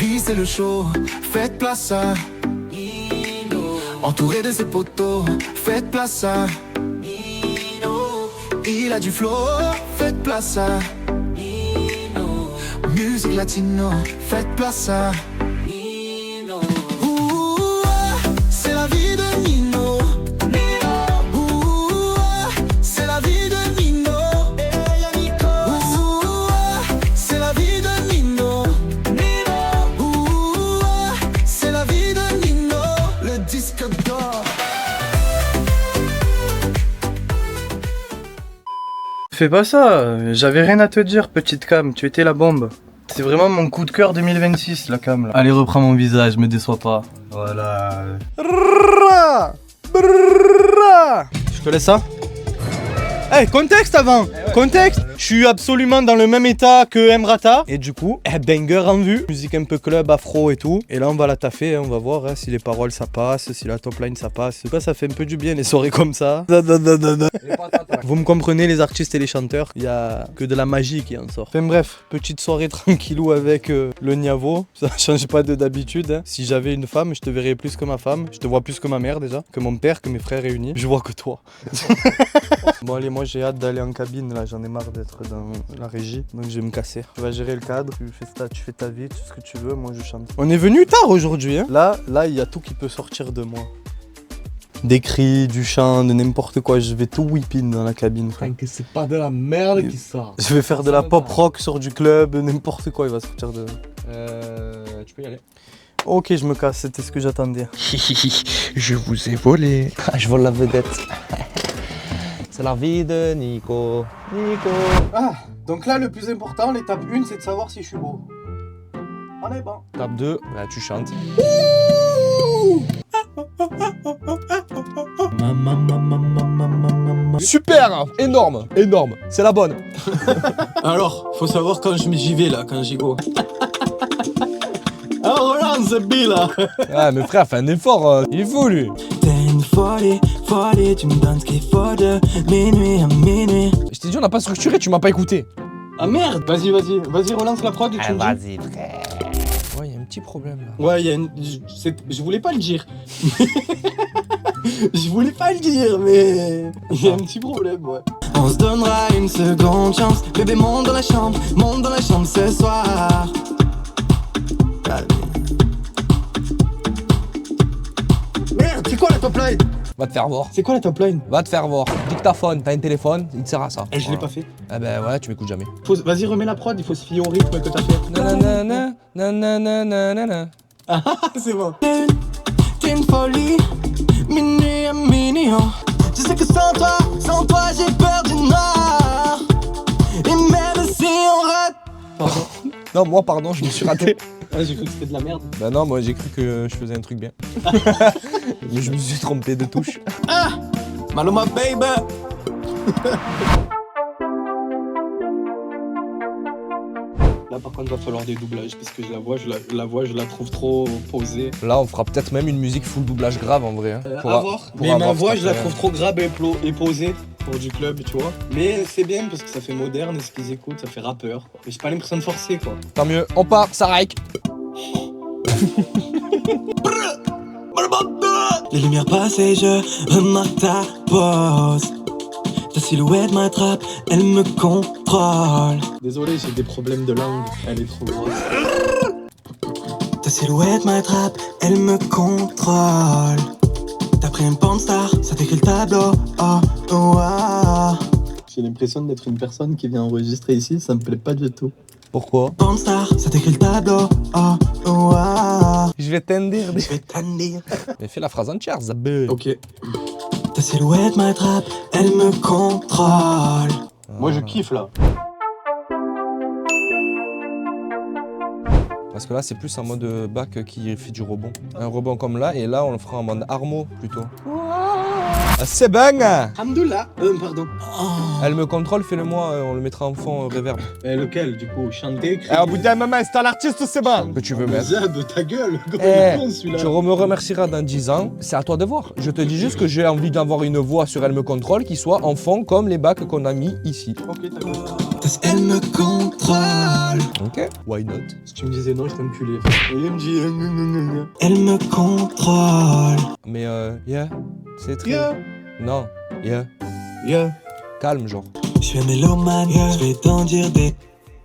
vie c'est le show, faites place à Nino. Entouré de ses potos, faites place à Nino. Il a du flow, faites place à Nino. Musique latino, faites place à Nino. Ouh, c'est la vie de Nino. Ouh, c'est la vie de Nino. Ouh, c'est la vie de Nino. Ouh, c'est la vie de Nino. Le disque d'or. Fais pas ça, j'avais rien à te dire, petite Cam, tu étais la bombe. C'est vraiment mon coup de cœur 2026, la Cam là. Allez, reprends mon visage, me déçois pas. Voilà. Je te laisse ça. Hey, contexte avant! Contexte! Je suis absolument dans le même état que Emrata. Et du coup, banger en vue. Musique un peu club, afro et tout. Et là, on va la taffer, hein, on va voir hein, si les paroles ça passe, si la top line ça passe. En tout cas, ça fait un peu du bien les soirées comme ça. Vous me comprenez, les artistes et les chanteurs, il y a que de la magie qui en sort. Enfin bref, petite soirée tranquillou avec le Niavo. Ça change pas de d'habitude. Hein. Si j'avais une femme, je te verrais plus que ma femme. Je te vois plus que ma mère déjà, que mon père, que mes frères réunis. Je vois que toi. Bon allez, moi j'ai hâte d'aller en cabine là, j'en ai marre d'être dans la régie, donc je vais me casser. Tu vas gérer le cadre, tu fais ta vie, tout ce que tu veux, moi je chante. On est venu tard aujourd'hui, hein. Là, il y a tout qui peut sortir de moi. Des cris, du chant, de n'importe quoi, je vais tout whipping dans la cabine. Frère. Que c'est pas de la merde qui sort. Je vais faire de la pop rock sur du club, n'importe quoi, il va sortir de... Tu peux y aller. Ok, je me casse, c'était ce que j'attendais. Je vous ai volé. Je vole la vedette. C'est la vie de Nico. Nico. Ah, donc là le plus important, l'étape 1, c'est de savoir si je suis beau. On est bon. Étape 2, bah, tu chantes. Super, énorme, énorme, c'est la bonne. Alors, faut savoir quand j'y vais là, quand j'y go. Ah, Roland, c'est B là. Ah, mais frère, fais un effort, il est fou lui. T'es une folie, tu me donnes ce qu'il faut de minuit à minuit. Je t'ai dit, on n'a pas structuré, tu m'as pas écouté. Ah merde. Vas-y, relance la prod et tu me dis. Vas-y, frère. Ouais, il y a un petit problème là. Ouais, il y a une... Je voulais pas le dire. Je voulais pas le dire, mais... Il y a un petit problème, ouais. On se donnera une seconde chance. Bébé, monte dans la chambre ce soir. Merde, c'est quoi la top line? Va te faire voir. C'est quoi la top line? Va te faire voir. Dictaphone, t'as un téléphone, il te sert à ça. Et je l'ai pas fait. Ah ben ouais, tu m'écoutes jamais. Vas-y, remets la prod, il faut se fier au rythme que t'as fait. Nanana, nanana. Ah, c'est bon. T'es une folie, minuit à minuit. Oh. Je sais que sans toi j'ai peur du noir. Et même si on rate. Pardon. Non, moi pardon, je me suis raté. Ah, j'ai cru que c'était de la merde. Bah non, moi j'ai cru que je faisais un truc bien. Mais je me suis trompé de touche. Ah, Maluma baby. Là par contre va falloir des doublages parce que je la trouve trop posée. Là, on fera peut-être même une musique full doublage grave en vrai. Hein, À voir. Mais ma voix je la trouve trop grave et posée pour du club, tu vois. Mais c'est bien parce que ça fait moderne et ce qu'ils écoutent, ça fait rappeur. Quoi. Et j'ai pas l'impression de forcer quoi. Tant mieux, on part, ça rike. Les lumières passent et je remarque ta pose. Ta silhouette m'attrape, elle me contrôle. Désolé, j'ai des problèmes de langue, elle est trop grosse. Ta silhouette m'attrape, elle me contrôle. T'as pris un pornstar, ça t'écrit le tableau. Oh, oh, oh. J'ai l'impression d'être une personne qui vient enregistrer ici, ça me plaît pas du tout. Pourquoi? Pornstar, ça t'écrit le tableau. Oh, oh, oh. Je vais t'endir. Je vais t'endir. Mais fais la phrase entière, Zabé. Ok. Ta silhouette m'attrape, elle me contrôle. Moi je kiffe là. Parce que là, c'est plus en mode bac qui fait du rebond. Un rebond comme là, et là, on le fera en mode armo plutôt. C'est bon. Alhamdoulilah. Pardon. Elle me contrôle, fais-le-moi, on le mettra en fond reverb. Et lequel, du coup? Chanter, crier? Eh, au bout d'un moment, c'est un artiste, c'est bon. Que tu veux mettre. de ta gueule. Tu me remercieras dans 10 ans, c'est à toi de voir. Je te dis juste que j'ai envie d'avoir une voix sur Elle me contrôle qui soit en fond comme les bacs qu'on a mis ici. Ok, d'accord. Elle me contrôle. Ok. Why not? Si tu me disais non, je t'enculais. Et il me dit... Elle me contrôle. Mais yeah, c'est très... Yeah. Non, yeah. Yeah. Calme, genre. Je suis mélomane, je vais t'en dire des...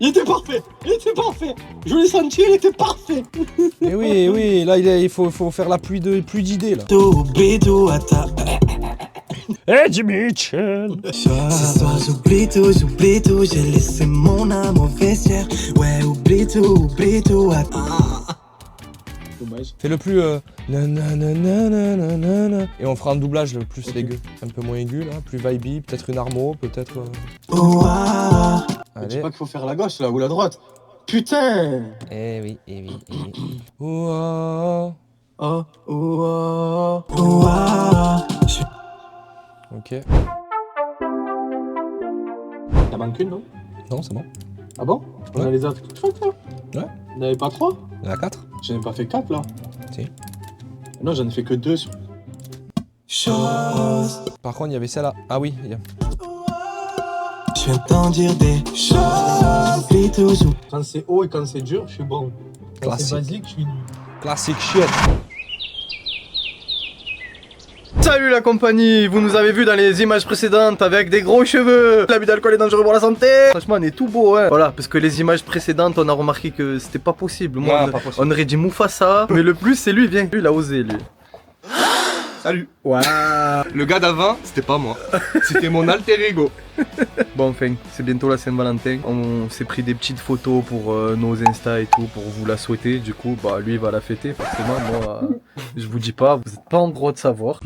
Il était parfait. Il était parfait. Je l'ai senti, il était parfait. Mais oui, oui, là, il faut faire la pluie d'idées, là. Tout, bidou, à ta... Eddie Mitchell. Ce soir j'oublie tout, j'ai laissé mon âme au vestiaire. Ouais, oublie tout, Dommage. Fais le plus nanananananana. Et on fera un doublage le plus aigu. Un peu moins aigu là, plus vibey, peut-être une armo, peut-être. Oh, ah. Tu dis Allez. pas qu'il faut faire la gauche là ou la droite. Putain. Eh oui, eh oui, eh oui. Ouah. Oh, oh, Oh, ah. Ok. T'as manqué une, non? Non, c'est bon. Ah bon? On Ouais. a les autres toutes faites là? Ouais. On n'avait pas 3? Il y en a 4. J'en ai pas fait 4 là. Si. Non, j'en ai fait que 2 sur... Chose. Par contre, il y avait celle-là. Ah oui, il y a... Je viens t'en dire des choses. J'oublie toujours. Quand c'est haut et quand c'est dur, je suis bon. Quand Classique. c'est basique, je suis nul. Classic shit. Salut la compagnie, vous nous avez vu dans les images précédentes avec des gros cheveux. L'abus d'alcool est dangereux pour la santé. Franchement on est tout beau hein. Voilà, parce que les images précédentes on a remarqué que c'était pas possible. Moi, Ouais, pas possible. on aurait dit Mufasa. Mais le plus c'est lui, viens. Lui il a osé lui. Salut. Waouh. Le gars d'avant, c'était pas moi. C'était mon alter ego. Bon enfin, c'est bientôt la Saint-Valentin. On s'est pris des petites photos pour nos Insta et tout pour vous la souhaiter. Du coup, bah lui il va la fêter forcément. Moi, je vous dis pas, vous êtes pas en droit de savoir.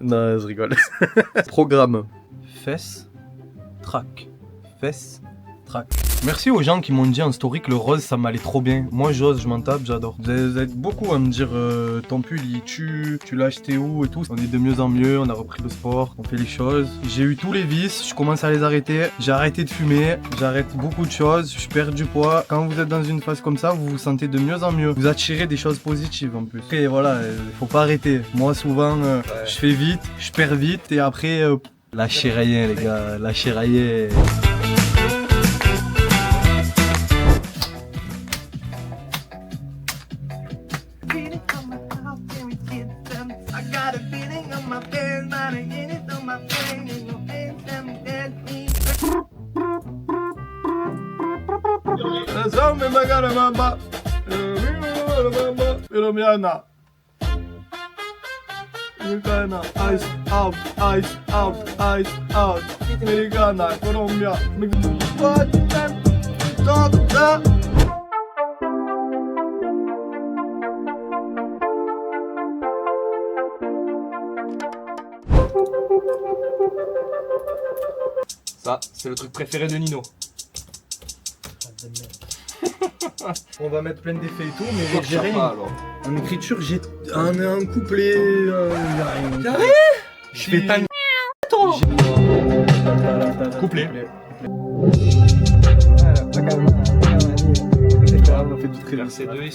Non, je rigole. Programme. Fesses, trac. Fesses, trac. Merci aux gens qui m'ont dit en story que le rose ça m'allait trop bien. Moi j'ose, je m'en tape, j'adore. Vous êtes beaucoup à me dire ton pull il tue, tu l'as acheté où et tout. On est de mieux en mieux, on a repris le sport, on fait les choses. J'ai eu tous les vices, je commence à les arrêter. J'ai arrêté de fumer, j'arrête beaucoup de choses, je perds du poids. Quand vous êtes dans une phase comme ça, vous vous sentez de mieux en mieux. Vous attirez des choses positives en plus. Et voilà, faut pas arrêter. Moi souvent, je fais vite, je perds vite et après, lâchez rien les gars, lâchez rien. Ice out, ice out, ice out. Americana, Colombia. Ça, c'est le truc préféré de Nino. On va mettre plein d'effets et tout, mais J'ai j'ai rien. alors. En écriture, j'ai un couplet. Y'a rien. Je fais ta toi. Couplet. On fait tout très bien.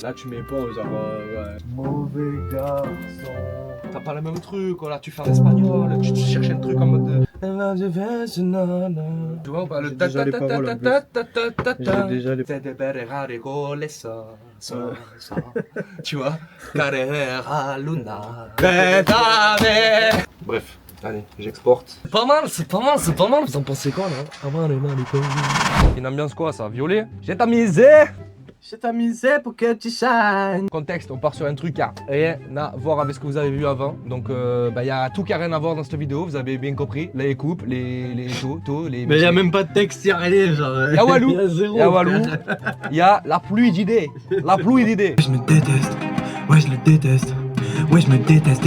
Là, tu mets pas genre. Ouais. Mauvais garçon. T'as pas le même truc, là, tu fais en espagnol, tu cherches un truc en mode. Tu vois ou pas le J'ai déjà les paroles, en plus. J'ai déjà les- Tu vois? Carrera Luna. Bref, allez, j'exporte. C'est pas mal, c'est pas mal, c'est pas mal. Vous en pensez quoi là? Une ambiance quoi ça? Violet? J'ai tamisé! J'ai tamisé pour que tu shines. Contexte, on part sur un truc qui a rien à voir avec ce que vous avez vu avant. Donc il y a tout qui a rien à voir dans cette vidéo, vous avez bien compris. Les coupes, les tout, les... Mais y'a même pas de texte, y'a rien, genre. Y'a Walou, Y'a zéro. y'a Walou, y'a la pluie d'idées. La pluie d'idées. Je me déteste, ouais je le déteste. Ouais je me déteste.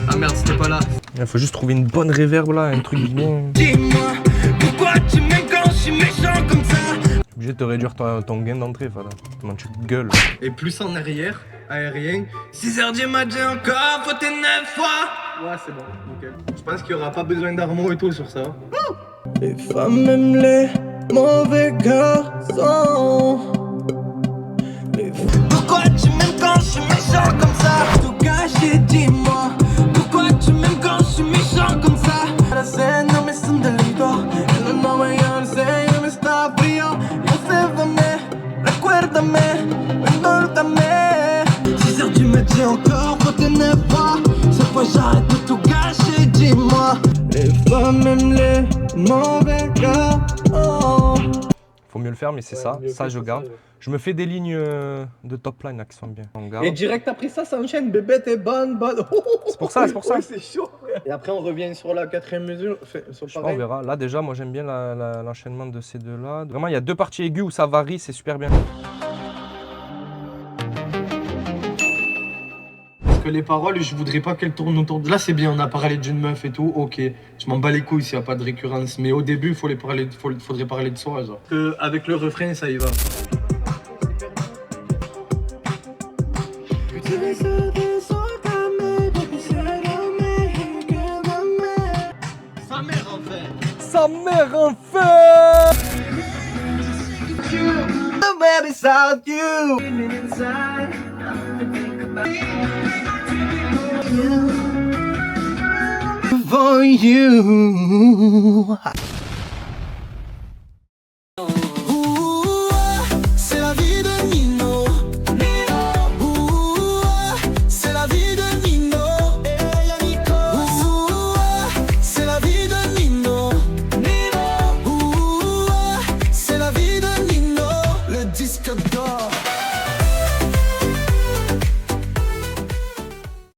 Ah merde, c'était pas là. Il faut juste trouver une bonne reverb là, un truc bien. Dis-moi, pourquoi tu m'aimes quand je suis méchant comme ça? obligé de te réduire ton gain d'entrée, Fada. Comment tu gueules. Et plus en arrière, aérien. 6h du matin encore, faut tes 9 fois. Ouais, c'est bon, nickel. Je pense qu'il y aura pas besoin d'armo et tout sur ça. Les femmes aiment les mauvais garçons. Pourquoi tu m'aimes quand je suis méchant comme ça? Tout gâché, dis-moi. Pourquoi tu m'aimes quand je suis méchant comme ça? La scène no me son delito. No me sé, no me está frío. Yo sé dónde, recuérdame, perdóname. 6h du matin encore, faut tes 9 fois. Cette fois j'arrête de tout gâcher, dis-moi. Les femmes aiment les mauvais garçons. Faut mieux le faire, mais c'est ça. Ça, je garde. Je me fais des lignes de top line là, qui sont bien. On garde. Et direct après ça, ça enchaîne. Bébé, t'es bonne, bonne. C'est pour ça, c'est pour ça. Ouais, c'est chaud. Et après, on revient sur la 4ème mesure. Sur Je sais pas, on pareil. verra. Là, déjà, moi, j'aime bien l'enchaînement de ces deux-là. Vraiment, il y a deux parties aiguës où ça varie, c'est super bien. Que les paroles, je voudrais pas qu'elles tournent autour de là. C'est bien, on a parlé d'une meuf et tout. Ok, je m'en bats les couilles s'il n'y a pas de récurrence. Mais au début, faudrait parler de soi. Genre. Avec le refrain, ça y va. Sa mère en fait. For you.